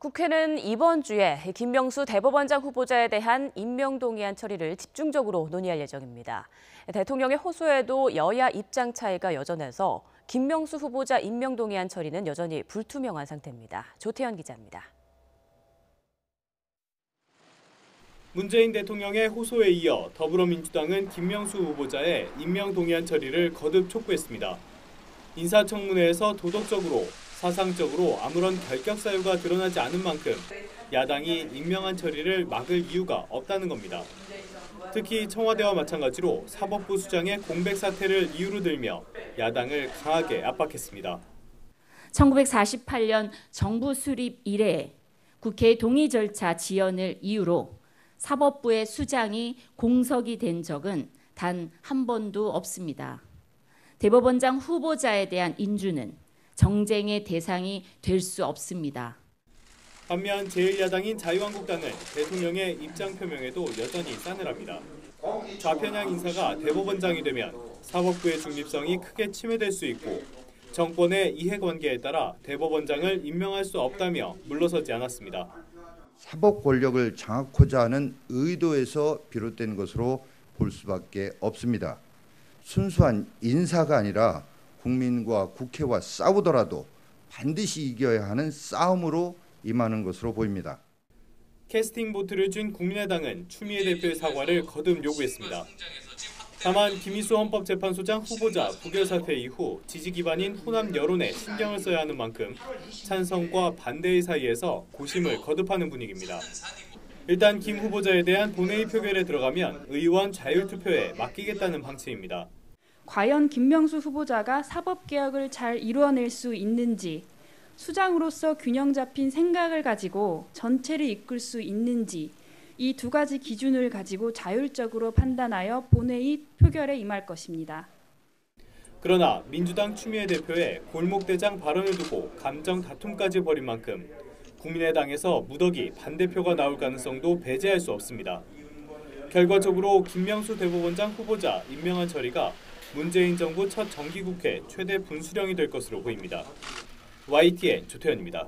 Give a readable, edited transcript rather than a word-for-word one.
국회는 이번 주에 김명수 대법원장 후보자에 대한 임명동의안 처리를 집중적으로 논의할 예정입니다. 대통령의 호소에도 여야 입장 차이가 여전해서 김명수 후보자 임명동의안 처리는 여전히 불투명한 상태입니다. 조태현 기자입니다. 문재인 대통령의 호소에 이어 더불어민주당은 김명수 후보자의 임명동의안 처리를 거듭 촉구했습니다. 인사청문회에서 도덕적으로, 사상적으로 아무런 결격 사유가 드러나지 않은 만큼 야당이 임명안 처리를 막을 이유가 없다는 겁니다. 특히 청와대와 마찬가지로 사법부 수장의 공백 사태를 이유로 들며 야당을 강하게 압박했습니다. 1948년 정부 수립 이래 국회 동의 절차 지연을 이유로 사법부의 수장이 공석이 된 적은 단 한 번도 없습니다. 대법원장 후보자에 대한 인주는 정쟁의 대상이 될 수 없습니다. 반면 제1야당인 자유한국당은 대통령의 입장 표명에도 여전히 싸늘합니다. 좌편향 인사가 대법원장이 되면 사법부의 중립성이 크게 침해될 수 있고 정권의 이해관계에 따라 대법원장을 임명할 수 없다며 물러서지 않았습니다. 사법 권력을 장악하고자 하는 의도에서 비롯된 것으로 볼 수밖에 없습니다. 순수한 인사가 아니라 국민과 국회와 싸우더라도 반드시 이겨야 하는 싸움으로 임하는 것으로 보입니다. 캐스팅 보트를 준 국민의당은 추미애 대표의 사과를 거듭 요구했습니다. 다만 김희수 헌법재판소장 후보자 부결 사태 이후 지지 기반인 호남 여론에 신경을 써야 하는 만큼 찬성과 반대의 사이에서 고심을 거듭하는 분위기입니다. 일단 김 후보자에 대한 본회의 표결에 들어가면 의원 자율투표에 맡기겠다는 방침입니다. 과연 김명수 후보자가 사법개혁을 잘 이루어낼 수 있는지, 수장으로서 균형 잡힌 생각을 가지고 전체를 이끌 수 있는지 이 두 가지 기준을 가지고 자율적으로 판단하여 본회의 표결에 임할 것입니다. 그러나 민주당 추미애 대표의 골목대장 발언을 두고 감정 다툼까지 벌인 만큼 국민의당에서 무더기 반대표가 나올 가능성도 배제할 수 없습니다. 결과적으로 김명수 대법원장 후보자 임명안 처리가 문재인 정부 첫 정기국회 최대 분수령이 될 것으로 보입니다. YTN 조태현입니다.